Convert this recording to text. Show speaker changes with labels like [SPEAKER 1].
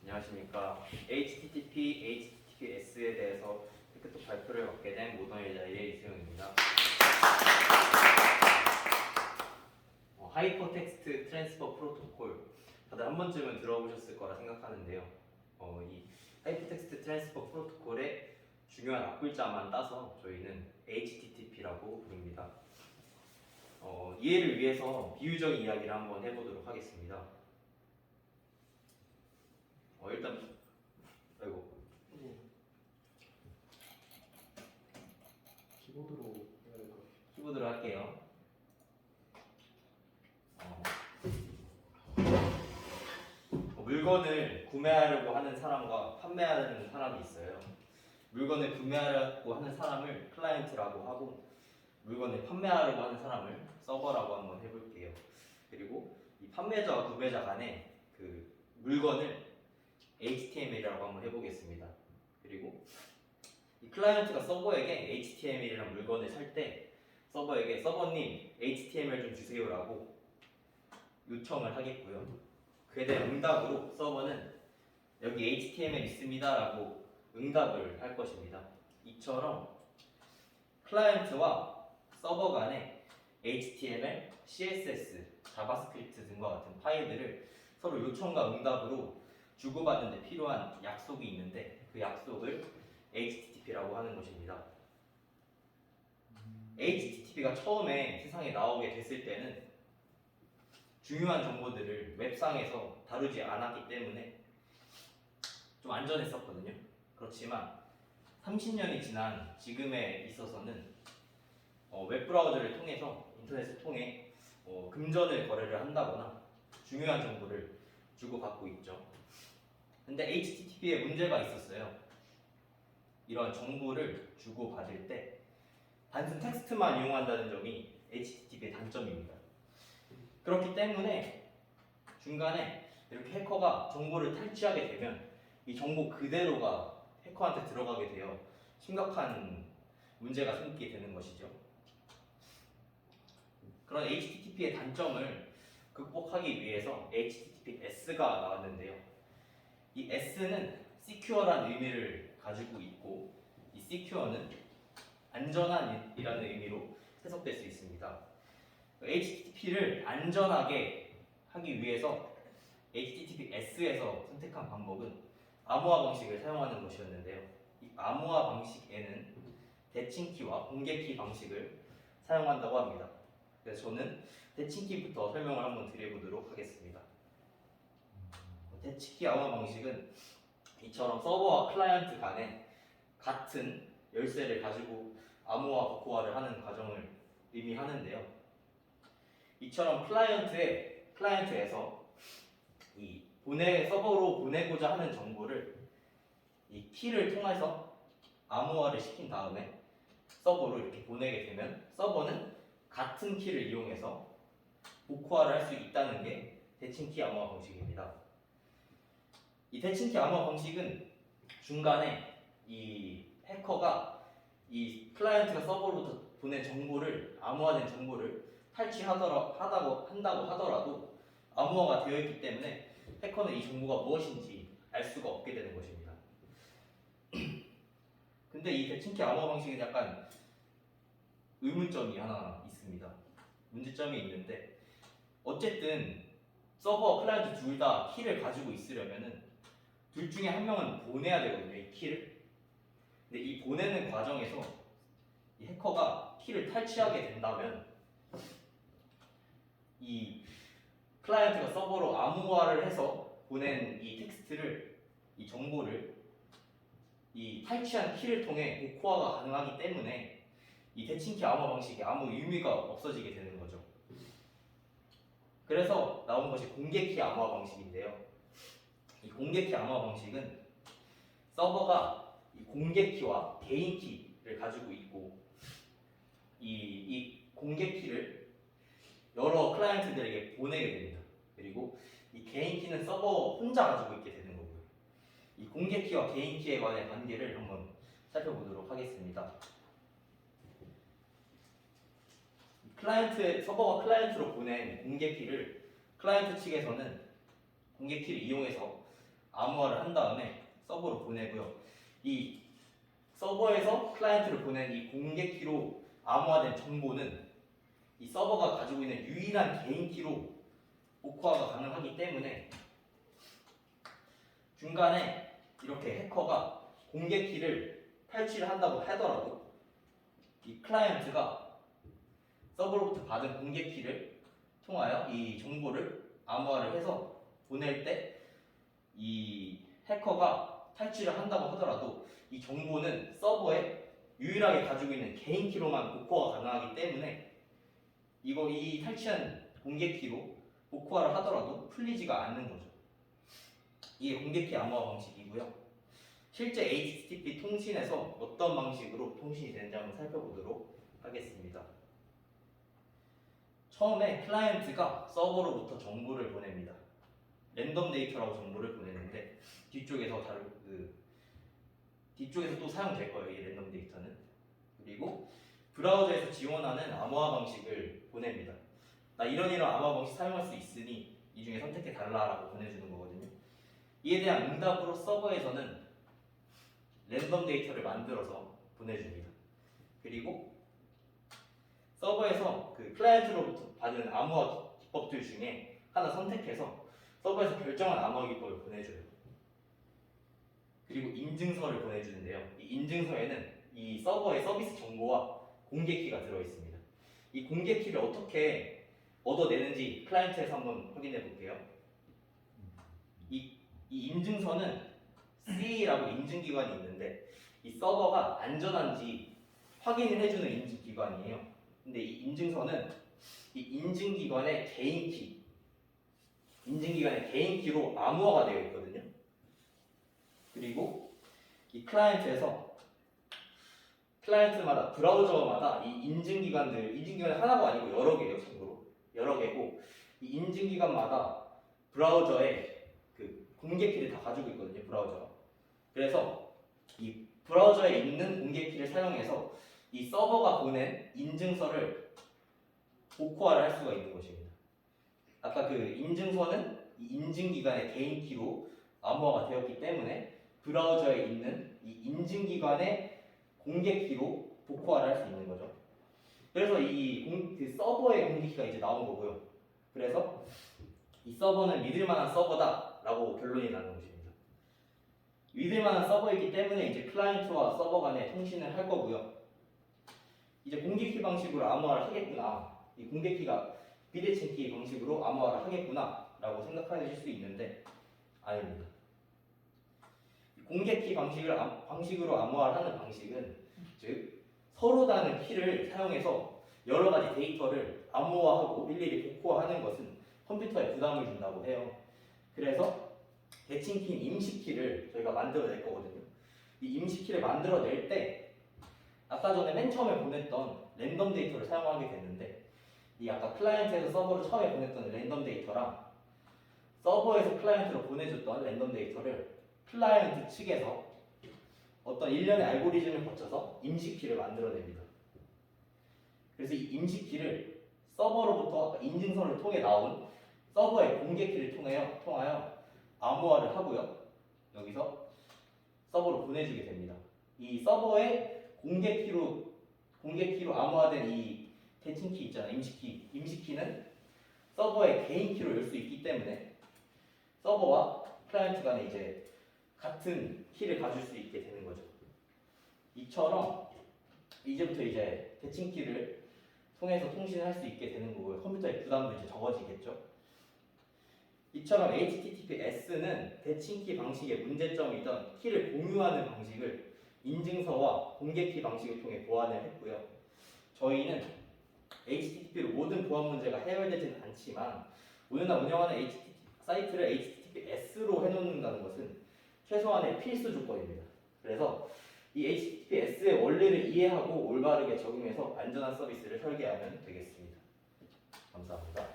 [SPEAKER 1] 안녕하십니까. HTTPS에 대해서 테크톡 발표를 맡게 된 모던의 자리의 이수영입니다. 하이퍼텍스트 트랜스퍼 프로토콜 다들 한 번쯤은 들어보셨을 거라 생각하는데요. 이 하이퍼텍스트 트랜스퍼 프로토콜의 중요한 앞글자만 따서 저희는 HTTP라고 부릅니다. 이해를 위해서 비유적인 이야기를 한번 해보도록 하겠습니다. 일단
[SPEAKER 2] 키보드로 해야 될 것 같아요.
[SPEAKER 1] 키보드로 할게요. 물건을 구매하려고 하는 사람과 판매하는 사람이 있어요. 물건을 구매하려고 하는 사람을 클라이언트라고 하고, 물건을 판매하려고 하는 사람을 서버라고 한번 해볼게요. 그리고 이 판매자와 구매자 간에 그 물건을 HTML이라고 한번 해보겠습니다. 그리고 이 클라이언트가 서버에게 HTML이라는 물건을 살 때 서버에게 서버님 HTML 좀 주세요라고 요청을 하겠고요. 그에 대한 응답으로 서버는 여기 HTML 있습니다라고 응답을 할 것입니다. 이처럼 클라이언트와 서버 간에 HTML, CSS, 자바스크립트 등과 같은 파일들을 서로 요청과 응답으로 주고받는 데 필요한 약속이 있는데 그 약속을 HTTP라고 하는 것입니다. HTTP가 처음에 세상에 나오게 됐을 때는 중요한 정보들을 웹상에서 다루지 않았기 때문에 좀 안전했었거든요. 그렇지만 30년이 지난 지금에 있어서는 웹브라우저를 통해서 인터넷을 통해 금전을 거래를 한다거나 중요한 정보를 주고받고 있죠. 근데 HTTP에 문제가 있었어요. 이런 정보를 주고받을 때 단순 텍스트만 이용한다는 점이 HTTP의 단점입니다. 그렇기 때문에 중간에 이렇게 해커가 정보를 탈취하게 되면 이 정보 그대로가 해커한테 들어가게 되어 심각한 문제가 생기게 되는 것이죠. 그런 HTTP의 단점을 극복하기 위해서 HTTPS가 나왔는데요. 이 S는 secure란 의미를 가지고 있고 이 secure는 안전한이라는 의미로 해석될 수 있습니다. HTTP를 안전하게 하기 위해서 HTTPS에서 선택한 방법은 암호화 방식을 사용하는 것이었는데요. 이 암호화 방식에는 대칭키와 공개키 방식을 사용한다고 합니다. 그래서 저는 대칭키부터 설명을 한번 드려보도록 하겠습니다. 대칭키 암호화 방식은 이처럼 서버와 클라이언트 간에 같은 열쇠를 가지고 암호화, 복호화를 하는 과정을 의미하는데요. 이처럼 클라이언트에서 이 서버로 보내고자 하는 정보를 이 키를 통해서 암호화를 시킨 다음에 서버로 이렇게 보내게 되면 서버는 같은 키를 이용해서 복호화를 할 수 있다는 게 대칭키 암호화 방식입니다. 이 대칭키 암호화 방식은 중간에 이 해커가 이 클라이언트가 서버로부터 보낸 정보를 암호화된 정보를 탈취한다고 하더라도 암호화가 되어 있기 때문에 해커는 이 정보가 무엇인지 알 수가 없게 되는 것입니다. 근데 이 대칭키 암호화 방식은 약간 의문점이 하나 있습니다. 문제점이 있는데 어쨌든 서버와 클라이언트 둘 다 키를 가지고 있으려면은 둘 중에 한 명은 보내야 되거든요, 이 키를. 근데 이 보내는 과정에서 이 해커가 키를 탈취하게 된다면 이 클라이언트가 서버로 암호화를 해서 보낸 이 텍스트를, 이 정보를 이 탈취한 키를 통해 복호화가 가능하기 때문에 이 대칭키 암호화 방식이 아무 의미가 없어지게 되는 거죠. 그래서 나온 것이 공개키 암호화 방식인데요. 이 공개키 암호화 방식은 서버가 이 공개키와 개인키를 가지고 있고 이 공개키를 여러 클라이언트들에게 보내게 됩니다. 그리고 이 개인키는 서버 혼자 가지고 있게 되는 거고요. 이 공개키와 개인키에 관한 관계를 한번 살펴보도록 하겠습니다. 서버가 클라이언트로 보낸 공개키를 클라이언트 측에서는 공개키를 이용해서 암호화를 한 다음에 서버로 보내고요. 이 서버에서 클라이언트를 보낸 이 공개키로 암호화된 정보는 이 서버가 가지고 있는 유일한 개인 키로 복구화가 가능하기 때문에 중간에 이렇게 해커가 공개 키를 탈취를 한다고 하더라도 이 클라이언트가 서버로부터 받은 공개 키를 통하여 이 정보를 암호화를 해서 보낼 때 이 해커가 탈취를 한다고 하더라도 이 정보는 서버에 유일하게 가지고 있는 개인 키로만 복구화가 가능하기 때문에 이 탈취한 공개 키로 복구화를 하더라도 풀리지가 않는 거죠. 이게 공개키 암호화 방식이고요. 실제 HTTP 통신에서 어떤 방식으로 통신이 되는지 한번 살펴보도록 하겠습니다. 처음에 클라이언트가 서버로부터 정보를 보냅니다. 랜덤 데이터라고 정보를 보내는데 뒤쪽에서 뒤쪽에서 또 사용될 거예요. 이 랜덤 데이터는. 그리고 브라우저에서 지원하는 암호화 방식을 보냅니다. 나 이런 암호화 방식 사용할 수 있으니 이 중에 선택해 달라라고 보내주는 거거든요. 이에 대한 응답으로 서버에서는 랜덤 데이터를 만들어서 보내줍니다. 그리고 서버에서 그 클라이언트로부터 받은 암호화 기법들 중에 하나 선택해서 서버에서 결정한 암호화 기법을 보내줘요. 그리고 인증서를 보내주는데요. 이 인증서에는 이 서버의 서비스 정보와 공개키가 들어있습니다. 이 공개키를 어떻게 얻어내는지 클라이언트에서 한번 확인해 볼게요. 이 인증서는 CA라고 인증기관이 있는데 이 서버가 안전한지 확인을 해주는 인증기관이에요. 근데 이 인증서는 이 인증기관의 개인 키로 암호화가 되어 있거든요. 그리고 이 클라이언트마다 브라우저마다 이 인증기관이 하나가 아니고 여러 개예요. 참고로 여러 개고 이 인증기관마다 브라우저에 그 공개키를 다 가지고 있거든요. 브라우저가. 그래서 이 브라우저에 있는 공개키를 사용해서 이 서버가 보낸 인증서를 복구화를 할 수가 있는 것입니다. 아까 그 인증서는 이 인증기관의 개인 키로 암호화가 되었기 때문에 브라우저에 있는 이 인증기관의 공개 키로 복구화를 할 수 있는 거죠. 그래서 그 서버의 공개 키가 이제 나온 거고요. 그래서 이 서버는 믿을만한 서버다라고 결론이 나는 것입니다. 믿을만한 서버이기 때문에 이제 클라이언트와 서버 간에 통신을 할 거고요. 이제 공개 키 방식으로 암호화를 하겠구나. 이 공개 키가 비대칭키 방식으로 암호화를 하겠구나라고 생각하실 수 있는데 아닙니다. 공개키 방식으로 암호화를 하는 방식은 즉 서로 다른 키를 사용해서 여러 가지 데이터를 암호화하고 일일이 복구화하는 것은 컴퓨터에 부담을 준다고 해요. 그래서 대칭키인 임시키를 저희가 만들어낼 거거든요. 이 임시키를 만들어낼 때 아까 전에 맨 처음에 보냈던 랜덤 데이터를 사용하게 됐는데 이 아까 클라이언트에서 서버로 처음에 보냈던 랜덤 데이터랑 서버에서 클라이언트로 보내줬던 랜덤 데이터를 클라이언트 측에서 어떤 일련의 알고리즘을 거쳐서 임시키를 만들어냅니다. 그래서 이 임시키를 서버로부터 인증서를 통해 나온 서버의 공개키를 통하여 암호화를 하고요. 여기서 서버로 보내주게 됩니다. 이 서버의 공개키로 암호화된 이 대칭키 있잖아요. 임시키는 서버의 개인 키로 열 수 있기 때문에 서버와 클라이언트 간에 이제 같은 키를 가질 수 있게 되는 거죠. 이처럼 이제부터 이제 대칭키를 통해서 통신을 할 수 있게 되는 거고요. 컴퓨터의 부담도 이제 적어지겠죠. 이처럼 HTTPS는 대칭키 방식의 문제점이던 키를 공유하는 방식을 인증서와 공개키 방식을 통해 보완을 했고요. 저희는 HTTP로 모든 보안 문제가 해결되지는 않지만 오늘날 운영하는 사이트를 HTTPS로 해놓는다는 것은 최소한의 필수 조건입니다. 그래서 이 HTTPS의 원리를 이해하고 올바르게 적용해서 안전한 서비스를 설계하면 되겠습니다. 감사합니다.